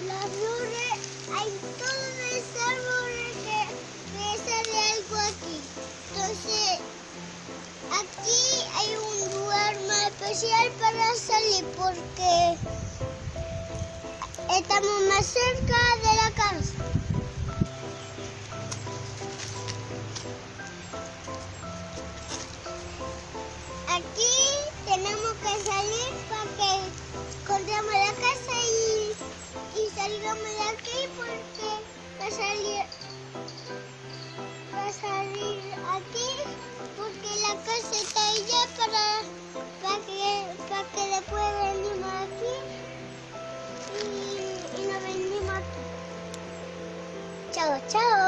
Las flores, hay todos los árboles que sale algo aquí. Entonces, aquí hay un lugar más especial para salir porque estamos más cerca de la casa. Aquí tenemos que salir para que encontremos la casa y salgamos de aquí porque va a salir aquí porque la casa está allá para que después venimos aquí y nos venimos aquí. Chao, chao.